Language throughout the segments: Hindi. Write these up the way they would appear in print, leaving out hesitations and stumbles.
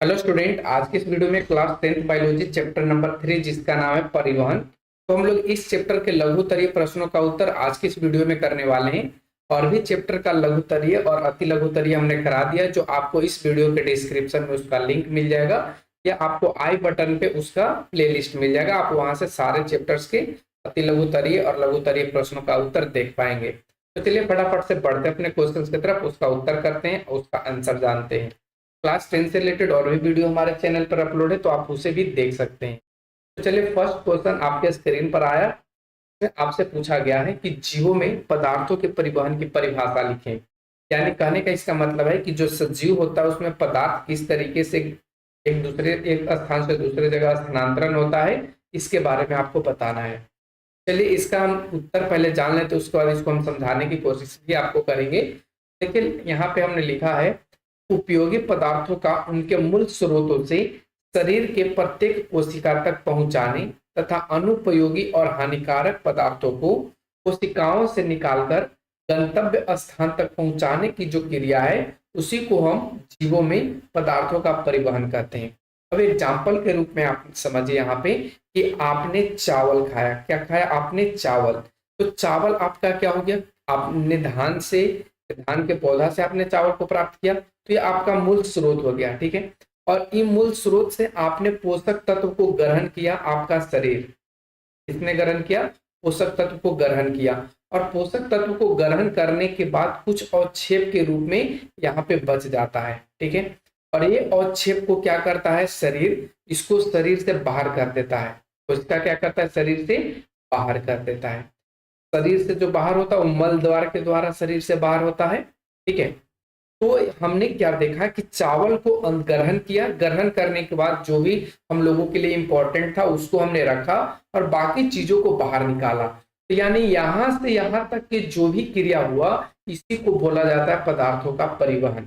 हेलो स्टूडेंट, आज की इस वीडियो में class 10th biology chapter number 3 जिसका नाम है परिवहन। तो हम लोग इस चैप्टर के लघुतरीय प्रश्नों का उत्तर आज की इस वीडियो में करने वाले हैं। और भी चैप्टर का लघुतरीय और अति लघुतरीय हमने करा दिया, जो आपको इस वीडियो के डिस्क्रिप्शन में उसका लिंक मिल जाएगा या आपको आई बटन पे उसका प्लेलिस्ट मिल जाएगा। आप वहां से सारे चैप्टर्स के अति लघुतरीय और लघुतरीय प्रश्नों का उत्तर देख पाएंगे। तो चलिए फटाफट से बढ़ते हैं अपने क्वेश्चन की तरफ, उसका उत्तर करते हैं और उसका आंसर जानते हैं। क्लास 10 से रिलेटेड और भी वीडियो हमारे चैनल पर अपलोड है, तो आप उसे भी देख सकते हैं। तो चलिए, फर्स्ट क्वेश्चन आपके स्क्रीन पर आया। इसमें आपसे पूछा गया है कि जीवों में पदार्थों के परिवहन की परिभाषा लिखें। यानी कहने का इसका मतलब है कि जो सजीव होता है उसमें पदार्थ किस तरीके से एक स्थान से दूसरे जगह स्थानांतरण होता है, इसके बारे में आपको बताना है। चलिए, इसका हम उत्तर पहले जान लें, तो उसके बाद इसको हम समझाने की कोशिश भी आपको करेंगे। लेकिन यहाँ पे हमने लिखा है, उपयोगी पदार्थों का उनके मूल स्रोतों से शरीर के प्रत्येक कोशिका तक पहुंचाने तथा अनुपयोगी और हानिकारक पदार्थों को कोशिकाओं से निकालकर गंतव्य स्थान तक पहुंचाने की जो क्रिया है, उसी को हम जीवों में पदार्थों का परिवहन कहते हैं। अब एग्जाम्पल के रूप में आप समझिए यहाँ पे कि आपने चावल खाया। क्या खाया आपने? चावल। तो चावल आपका क्या हो गया? आपने धान के पौधा से आपने चावल को प्राप्त किया, तो ये आपका मूल स्रोत हो गया। ठीक है। और इन मूल स्रोत से आपने पोषक तत्व को ग्रहण किया। आपका शरीर किसने ग्रहण किया? पोषक तत्व को ग्रहण किया। और पोषक तत्व को ग्रहण करने के बाद कुछ अवक्षेप के रूप में यहाँ पे बच जाता है। ठीक है। और ये अवक्षेप को क्या करता है? शरीर इसको शरीर से बाहर कर देता है। तो इसका क्या करता है? शरीर से बाहर कर देता है। शरीर से जो बाहर होता है वो मल द्वार के द्वारा शरीर से बाहर होता है। ठीक है। तो हमने क्या देखा कि चावल को ग्रहण किया, ग्रहण करने के बाद जो भी हम लोगों के लिए इंपॉर्टेंट था उसको हमने रखा और बाकी चीजों को बाहर निकाला। तो यानी यहां से यहां तक की जो भी क्रिया हुआ, इसी को बोला जाता है पदार्थों का परिवहन।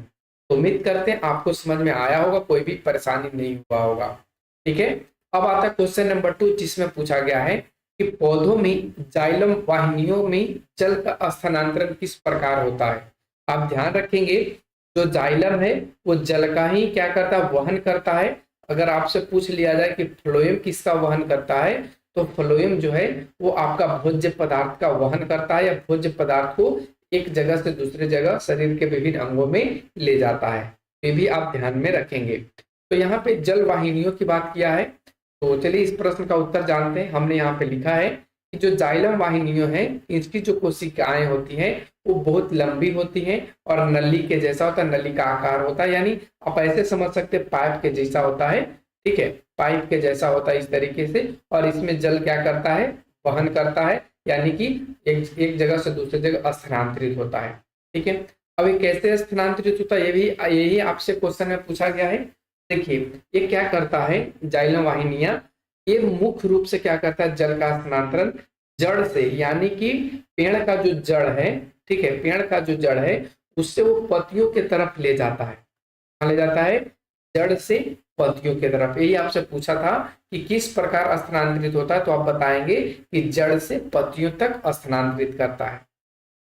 तो उम्मीद करते हैं आपको समझ में आया होगा, कोई भी परेशानी नहीं हुआ होगा। ठीक है। अब आता है क्वेश्चन नंबर 2, जिसमें पूछा गया है कि पौधों में जाइलम वाहिनियों में जल का स्थानांतरण किस प्रकार होता है। आप ध्यान रखेंगे, जो जाइलम है वो जल का ही क्या करता है? वहन करता है। अगर आपसे पूछ लिया जाए कि फ्लोएम किसका वहन करता है, तो फ्लोएम जो है वो आपका भोज्य पदार्थ का वहन करता है, या भोज्य पदार्थ को एक जगह से दूसरे जगह शरीर के विभिन्न अंगों में ले जाता है। ये भी आप ध्यान में रखेंगे। तो यहाँ पे जल वाहिनियों की बात किया है। तो चलिए इस प्रश्न का उत्तर जानते हैं। हमने यहाँ पे लिखा है कि जो जाइलम वाहिनियों हैं, इसकी जो कोशिकाएं होती हैं वो बहुत लंबी होती हैं और नली के जैसा होता है, नली का आकार होता है। यानी आप ऐसे समझ सकते हैं पाइप के जैसा होता है। ठीक है, पाइप के जैसा होता है इस तरीके से। और इसमें जल क्या करता है? वहन करता है, यानी कि एक जगह से दूसरी जगह स्थानांतरित होता है। ठीक है। अब ये कैसे स्थानांतरित होता है, यही आपसे क्वेश्चन में पूछा गया है। देखिए, ये क्या करता है? जाइलम वाहिनियां ये मुख्य रूप से क्या करता है? जल का स्थानांतरण जड़ से, यानी कि पेड़ का जो जड़ है, ठीक है, पेड़ का जो जड़ है उससे वो पत्तियों की तरफ ले जाता है। कहाँ ले जाता है? जड़ से पत्तियों की तरफ। यही आपसे पूछा था कि किस प्रकार स्थानांतरित होता है, तो आप बताएंगे कि जड़ से पत्तियों तक स्थानांतरित करता है।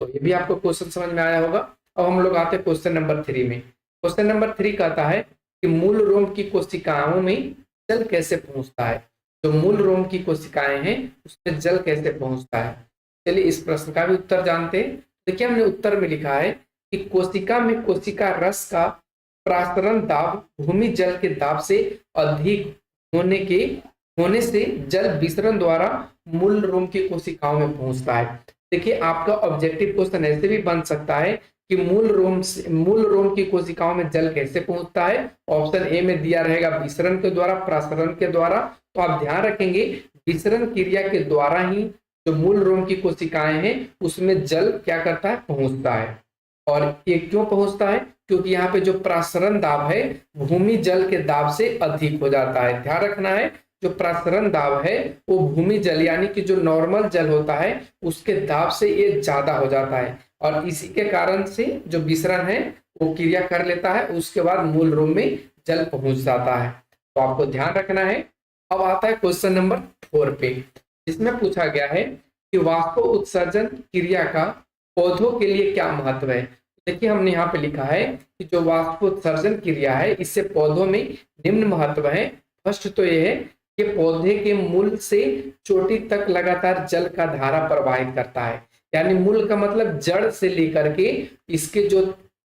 तो ये भी आपको क्वेश्चन समझ में आया होगा। अब हम लोग आते हैं क्वेश्चन नंबर 3 में। क्वेश्चन नंबर 3 कहता है कि मूल रोम की कोशिकाओं में जल कैसे पहुंचता है। जो मूल रोम की कोशिकाएं हैं उसमें जल कैसे पहुंचता है। चलिए इस प्रश्न का भी उत्तर जानते हैं। देखिए, हमने उत्तर में लिखा है कि कोशिका में कोशिका रस का प्रासरण दाब भूमि जल के दाब से अधिक होने से जल विसरण द्वारा मूल रोम की कोशिकाओं में पहुंचता है। देखिए, आपका ऑब्जेक्टिव क्वेश्चन ऐसे भी बन सकता है कि मूल रोम की कोशिकाओं में जल कैसे पहुंचता है। ऑप्शन ए में दिया रहेगा विसरण के द्वारा, प्रसरण के द्वारा। तो आप ध्यान रखेंगे, विसरण क्रिया के द्वारा ही जो मूल रोम की कोशिकाएं हैं उसमें जल क्या करता है? पहुंचता है। और ये क्यों पहुंचता है? क्योंकि यहाँ पे जो प्रसरण दाब है भूमि जल के दाब से अधिक हो जाता है। ध्यान रखना है, जो प्रसरण दाब है वो भूमि जल यानी कि जो नॉर्मल जल होता है उसके दाब से ये ज्यादा हो जाता है। और इसी के कारण से जो विसरण है वो क्रिया कर लेता है, उसके बाद मूल रोम में जल पहुंच जाता है। तो आपको ध्यान रखना है। अब आता है क्वेश्चन नंबर 4 पे, जिसमें पूछा गया है कि वाष्प उत्सर्जन क्रिया का पौधों के लिए क्या महत्व है। देखिए हमने यहाँ पे लिखा है कि जो वाष्पोत्सर्जन क्रिया है इससे पौधों में निम्न महत्व है। फर्स्ट तो ये है कि पौधे के मूल से चोटी तक लगातार जल का धारा प्रवाहित करता है। यानी मूल का मतलब जड़ से लेकर के इसके जो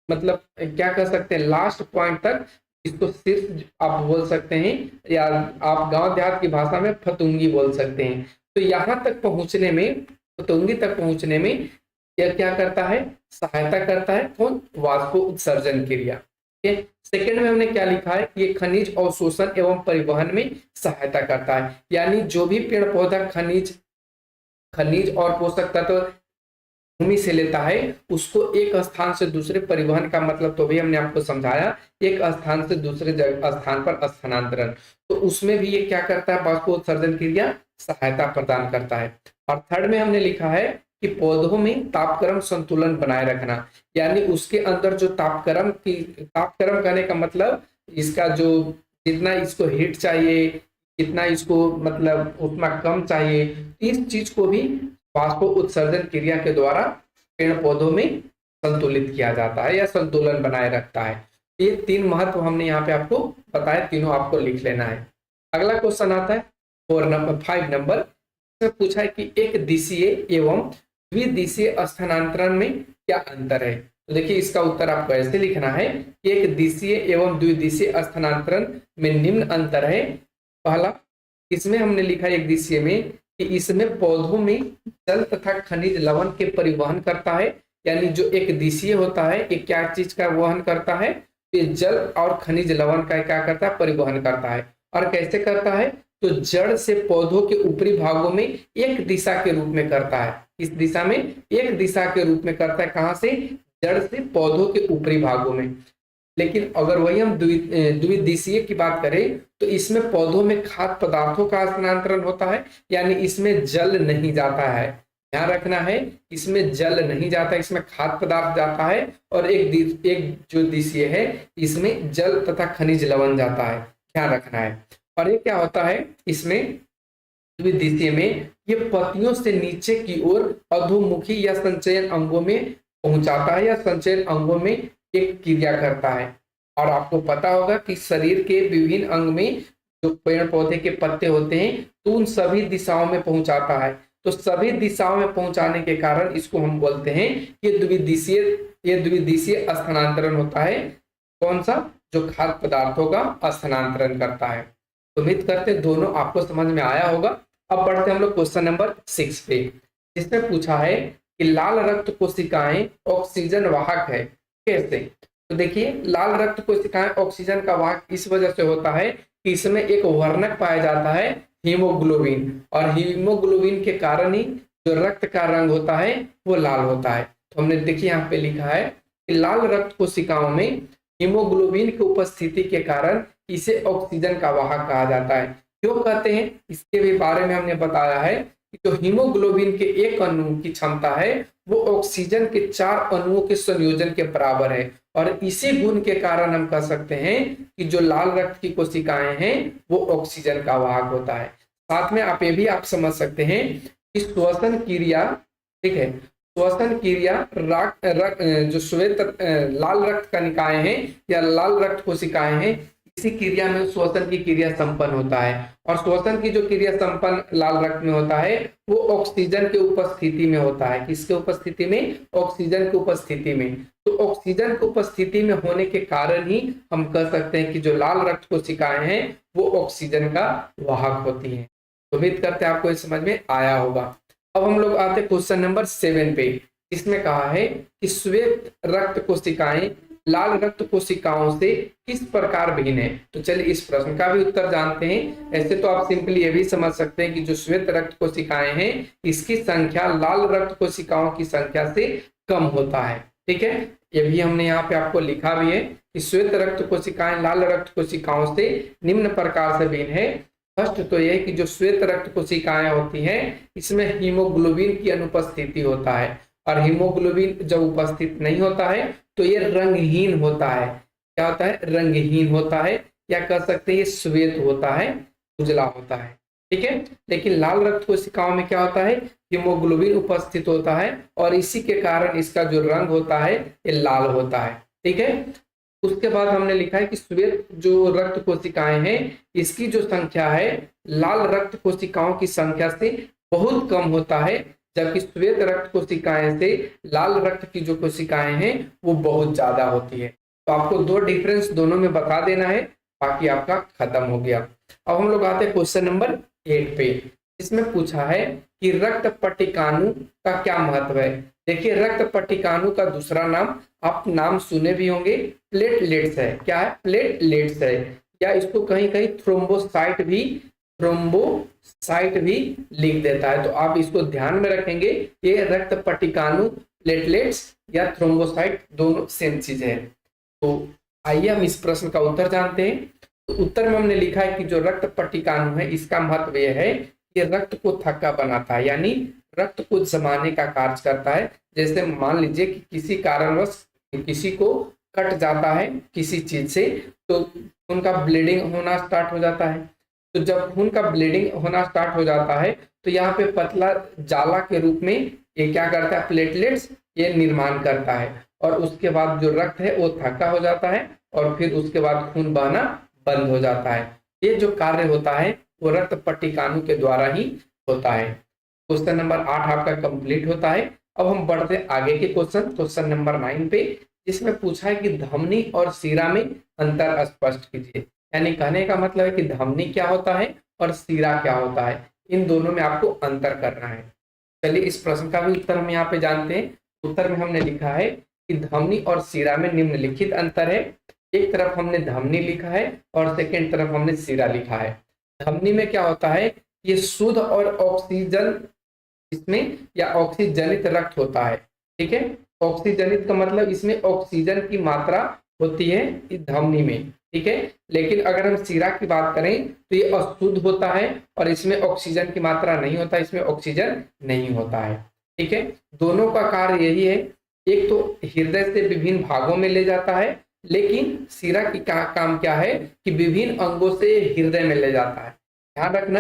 मतलब क्या कर सकते हैं लास्ट पॉइंट तक, इसको शीर्ष आप बोल सकते हैं या आप गांव देहात की भाषा में फतुंगी बोल सकते हैं। तो यहाँ तक पहुंचने में, फतुंगी तक पहुंचने में यह क्या करता है, सहायता करता है। कौन? वाष्प उत्सर्जन क्रिया। सेकंड में हमने क्या लिखा है, ये खनिज अवशोषण एवं परिवहन में सहायता करता है। यानी जो भी पेड़ पौधा खनिज और पोषक तत्व भूमि से लेता है उसको एक स्थान से दूसरे, परिवहन का मतलब तो भी हमने आपको समझाया, एक स्थान से दूसरे स्थान पर स्थानांतरण। तो उसमें भी ये क्या करता है, वाष्पोत्सर्जन क्रिया सहायता प्रदान करता है। और थर्ड में हमने लिखा है कि पौधों में तापक्रम संतुलन बनाए रखना। यानी उसके अंदर जो तापक्रम करने का मतलब इसका जो जितना इसको हीट चाहिए, कितना इसको मतलब उतना कम चाहिए, इस चीज को भी वाष्प उत्सर्जन क्रिया के द्वारा पेड़ पौधों में संतुलित किया जाता है या संतुलन बनाए रखता है। ये तीन महत्व हमने यहाँ पे आपको बताया, तीनों आपको लिख लेना है। अगला क्वेश्चन आता है 5 नंबर। इसमें पूछा है कि एक दिशीय एवं द्विदिशीय स्थानांतरण में क्या अंतर है। तो देखिए इसका उत्तर आपको ऐसे लिखना है, एक दिशीय एवं द्विदिशीय स्थानांतरण में निम्न अंतर है। पहला, इसमें हमने लिखा है एक दिशीय में कि इसमें पौधों में जल तथा खनिज लवण के परिवहन करता है। यानी जो एक दिशीय होता है ये क्या चीज का वहन करता है, ये जल और खनिज लवण का क्या करता है, परिवहन करता है। और कैसे करता है, तो जड़ से पौधों के ऊपरी भागों में एक दिशा के रूप में करता है। इस दिशा में एक दिशा के रूप में करता है, कहां से, जड़ से पौधों के ऊपरी भागों में। लेकिन अगर वही हम द्विदिशीय की बात करें तो इसमें पौधों में खाद्य पदार्थों का स्थानांतरण होता है। यानी इसमें जल नहीं जाता है, ध्यान रखना है, इसमें जल नहीं जाता, इसमें खाद्य पदार्थ जाता है। और एक जो दिशीय है इसमें जल तथा खनिज लवण जाता है, ध्यान रखना है। और ये क्या होता है, इसमें द्विदिशीय में ये पत्तियों से नीचे की ओर अधोमुखी या संचयन अंगों में पहुंचाता है या संचयन अंगों में एक क्रिया करता है। और आपको पता होगा कि शरीर के विभिन्न अंग में जो पेड़ पौधे के पत्ते होते हैं तो उन सभी दिशाओं में पहुंचाता है। तो सभी दिशाओं में पहुंचाने के कारण इसको हम बोलते हैं ये द्विदिशीय स्थानांतरण होता है। कौन सा, जो खाद्य पदार्थों का स्थानांतरण करता है। तो उम्मीद करते हैं दोनों आपको समझ में आया होगा। अब बढ़ते हैं हम लोग क्वेश्चन नंबर 6 पे, जिसमें पूछा है कि लाल रक्त कोशिकाएं ऑक्सीजन वाहक है, कैसे। तो देखिए लाल रक्त कोशिकाएं ऑक्सीजन का वाहक इस वजह से होता है कि इसमें एक वर्णक पाया जाता है हीमोग्लोबिन, और हीमोग्लोबिन के कारण ही जो रक्त का रंग होता है वो लाल होता है। तो हमने देखिए यहाँ पे लिखा है कि लाल रक्त कोशिकाओं में हीमोग्लोबिन की उपस्थिति के कारण इसे ऑक्सीजन का वाहक कहा जाता है। क्यों कहते हैं, इसके भी बारे में हमने बताया है कि जो हीमोग्लोबिन के एक अणु की क्षमता है वो ऑक्सीजन के 4 अणुओं के संयोजन के बराबर है। और इसी गुण के कारण हम कह सकते हैं कि जो लाल रक्त की कोशिकाएं हैं वो ऑक्सीजन का वाहक होता है। साथ में आप ये भी आप समझ सकते हैं कि श्वसन क्रिया, ठीक है, श्वसन क्रिया जो श्वेत लाल रक्त कणिकाएं हैं या लाल रक्त कोशिकाएं हैं, इसी क्रिया में श्वसन की क्रिया संपन्न होता है। और श्वसन की जो क्रिया संपन्न लाल रक्त में होता है वो ऑक्सीजन के उपस्थिति में होता है। किसके उपस्थिति में, ऑक्सीजन की उपस्थिति में। तो ऑक्सीजन की उपस्थिति में होने के कारण ही हम कह सकते हैं कि जो लाल रक्त कोशिकाएं हैं वो ऑक्सीजन का वाहक होती हैं। तो उम्मीद करते हैं आपको ये समझ में आया होगा। अब हम लोग आते क्वेश्चन नंबर 7 पे, इसमें कहा है कि श्वेत रक्त कोशिकाएं लाल रक्त कोशिकाओं से किस प्रकार भिन्न है। तो चलिए इस प्रश्न का भी उत्तर जानते हैं। ऐसे तो आप सिंपली ये भी समझ सकते हैं कि जो श्वेत रक्त कोशिकाएं हैं इसकी संख्या लाल रक्त कोशिकाओं की संख्या से कम होता है, ठीक है। ये भी हमने यहाँ पे आपको लिखा भी है कि श्वेत रक्त कोशिकाएं लाल रक्त कोशिकाओं से निम्न प्रकार से भिन्न है। फर्स्ट तो ये कि जो श्वेत रक्त कोशिकाएं होती हैं इसमें हीमोग्लोबिन की अनुपस्थिति होता है, और हीमोग्लोबिन जब उपस्थित नहीं होता है तो ये रंगहीन होता है। क्या होता है, रंगहीन होता है, या कह सकते हैं ये श्वेत होता है, उजला होता है, ठीक है। लेकिन लाल रक्त कोशिकाओं में क्या होता है, हीमोग्लोबिन उपस्थित होता है और इसी के कारण इसका जो रंग होता है ये लाल होता है। ठीक है। उसके बाद हमने लिखा है कि श्वेत जो रक्त कोशिकाएं हैं इसकी जो संख्या है लाल रक्त कोशिकाओं की संख्या से बहुत कम होता है, जबकि श्वेत रक्त कोशिकाएं से लाल रक्त की जो कोशिकाएं हैं वो बहुत ज्यादा होती है। तो आपको दो डिफरेंस दोनों में बता देना है, बाकी आपका खत्म हो गया। अब हम लोग आते हैं क्वेश्चन नंबर 8 पे। इसमें पूछा है कि रक्त पट्टिकाणु का क्या महत्व है। देखिए रक्त पट्टिकाणु का दूसरा नाम आप नाम सुने भी होंगे, प्लेटलेट्स है। क्या है, प्लेटलेट्स है, या इसको कहीं कहीं थ्रोम्बोसाइट भी लिख देता है। तो आप इसको ध्यान में रखेंगे, ये रक्त पट्टिकाणु, प्लेटलेट्स या थ्रोम्बोसाइट दोनों सेम चीज है। तो आइए हम इस प्रश्न का उत्तर जानते हैं। तो उत्तर में हमने लिखा है कि जो रक्त पट्टिकाणु है इसका महत्व यह है कि रक्त को थक्का बनाता है, यानी रक्त को जमाने का कार्य करता है। जैसे मान लीजिए कि किसी कारणवश किसी को कट जाता है किसी चीज से, तो खून का ब्लीडिंग होना स्टार्ट हो जाता है। तो जब खून का ब्लीडिंग होना स्टार्ट हो जाता है तो यहाँ पे पतला जाला के रूप में ये क्या करता है, प्लेटलेट्स ये निर्माण करता है, और उसके बाद जो रक्त है वो थक्का हो जाता है और फिर उसके बाद खून बहना बंद हो जाता है। ये जो कार्य होता है वो रक्त पट्टिकाणु के द्वारा ही होता है। क्वेश्चन नंबर 8 आपका कंप्लीट होता है। अब हम बढ़ते हैं आगे के क्वेश्चन नंबर 9 पे, जिसमें पूछा है कि धमनी और शिरा में अंतर स्पष्ट कीजिए। यानी कहने का मतलब है कि धमनी क्या होता है और शिरा क्या होता है, इन दोनों में आपको अंतर करना है। चलिए इस प्रश्न का भी उत्तर हम यहाँ पे जानते हैं। उत्तर में हमने लिखा है कि धमनी और शिरा में निम्नलिखित अंतर है। एक तरफ हमने धमनी लिखा है और सेकेंड तरफ हमने शिरा लिखा है। धमनी में क्या होता है, ये शुद्ध और ऑक्सीजन इसमें या ऑक्सीजनित रक्त होता है। ठीक है, ऑक्सीजनित का मतलब इसमें ऑक्सीजन की मात्रा होती है इस धमनी में। ठीक है, लेकिन अगर हम शिरा की बात करें तो ये अशुद्ध होता है और इसमें ऑक्सीजन की मात्रा नहीं होता, इसमें ऑक्सीजन नहीं होता है। ठीक है, दोनों का कार्य यही है, एक तो हृदय से विभिन्न भागों में ले जाता है, लेकिन शिरा की काम क्या है कि विभिन्न अंगों से हृदय में ले जाता है। ध्यान रखना,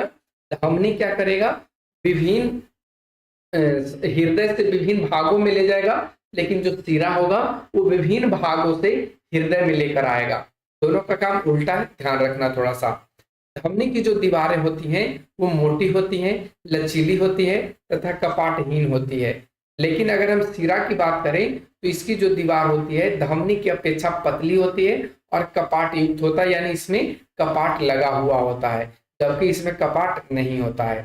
धमनी क्या करेगा, विभिन्न हृदय से विभिन्न भागों में ले जाएगा, लेकिन जो शिरा होगा वो विभिन्न भागों से हृदय में लेकर आएगा। दोनों का काम उल्टा है, ध्यान रखना थोड़ा सा। धमनी की जो दीवारें होती हैं वो मोटी होती हैं, लचीली होती है तथा कपाटहीन होती है। लेकिन अगर हम शिरा की बात करें तो इसकी जो दीवार होती है धमनी की अपेक्षा पतली होती है और कपाट युक्त होता है, यानी इसमें कपाट लगा हुआ होता है, जबकि इसमें कपाट नहीं होता है।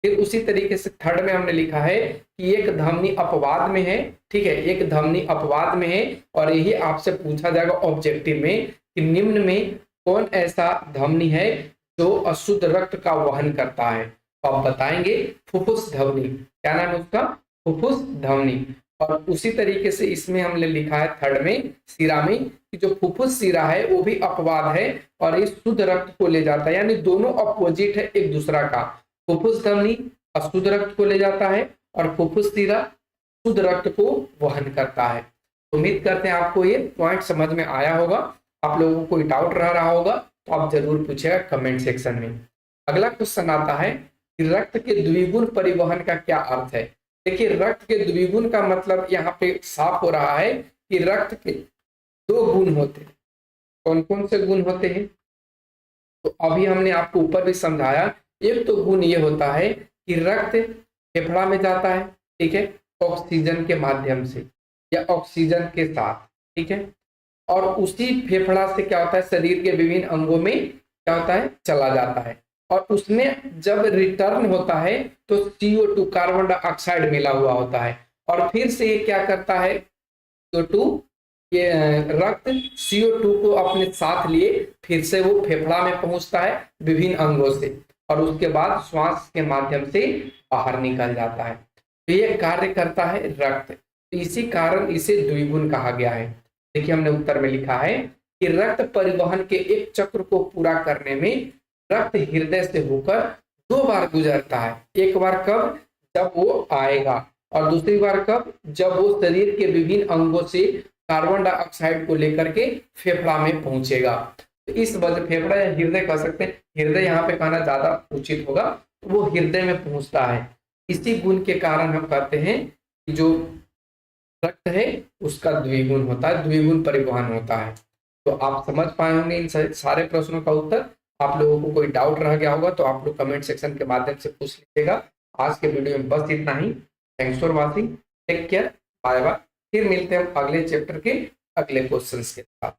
फिर उसी तरीके से थर्ड में हमने लिखा है कि एक धमनी अपवाद में है। ठीक है, एक धमनी अपवाद में है और यही आपसे पूछा जाएगा ऑब्जेक्टिव में कि निम्न में कौन ऐसा धमनी है जो अशुद्ध रक्त का वहन करता है। तो आप बताएंगे फुफ्फुस धमनी। क्या नाम है उसका, फुफ्फुस धमनी। और उसी तरीके से इसमें हमने लिखा है थर्ड में शिरा में कि जो फुफ्फुस शिरा है वो भी अपवाद है और ये शुद्ध रक्त को ले जाता है, यानी दोनों अपोजिट है एक दूसरा का। फुफ्फुस धमनी अशुद्ध रक्त को ले जाता है और फुफ्फुस शिरा शुद्ध रक्त को वहन करता है। उम्मीद करते हैं आपको ये पॉइंट समझ में आया होगा। आप लोगों को कोई डाउट रहा होगा तो आप जरूर पूछेगा कमेंट सेक्शन में। अगला क्वेश्चन आता है कि रक्त के द्विगुण परिवहन का क्या अर्थ है। देखिए रक्त के द्विगुण का मतलब यहाँ पे साफ हो रहा है कि रक्त के दो गुण होते हैं। कौन कौन से गुण होते हैं, तो अभी हमने आपको ऊपर भी समझाया। एक तो गुण ये होता है कि रक्त फेफड़ा में जाता है, ठीक है, ऑक्सीजन के माध्यम से या ऑक्सीजन के साथ। ठीक है, और उसी फेफड़ा से क्या होता है शरीर के विभिन्न अंगों में क्या होता है चला जाता है, और उसमें जब रिटर्न होता है तो CO2 कार्बन डाइऑक्साइड मिला हुआ होता है, और फिर से ये क्या करता है CO2 ये रक्त CO2 को अपने साथ लिए फिर से वो फेफड़ा में पहुंचता है विभिन्न अंगों से, और उसके बाद श्वास के माध्यम से बाहर निकल जाता है। तो ये कार्य करता है रक्त, तो इसी कारण इसे द्विगुण कहा गया है। देखिए हमने उत्तर में लिखा है कि रक्त परिवहन के एक चक्र को पूरा करने में रक्त हृदय से होकर 2 बार गुजरता है। एक बार कब, जब वो आएगा, और दूसरी बार कब, जब वो शरीर के विभिन्न अंगों से कार्बन डाइऑक्साइड को लेकर के फेफड़ा में पहुंचेगा। तो इस वजह फेफड़ा या हृदय कह सकते हैं, हृदय यहाँ पे कहना ज्यादा उचित होगा। वो हृदय में पहुंचता है। इसी गुण के कारण हम कहते हैं कि जो रक्त है उसका द्विगुण होता है, द्विगुण परिवहन होता है। तो आप समझ पाए होंगे इन सारे प्रश्नों का उत्तर। आप लोगों को कोई डाउट रह गया होगा तो आप लोग कमेंट सेक्शन के माध्यम से पूछ लीजिएगा। आज के वीडियो में बस इतना ही। Thanks for watching, take care, bye bye. फिर मिलते हैं हम अगले चैप्टर के अगले क्वेश्चंस के साथ।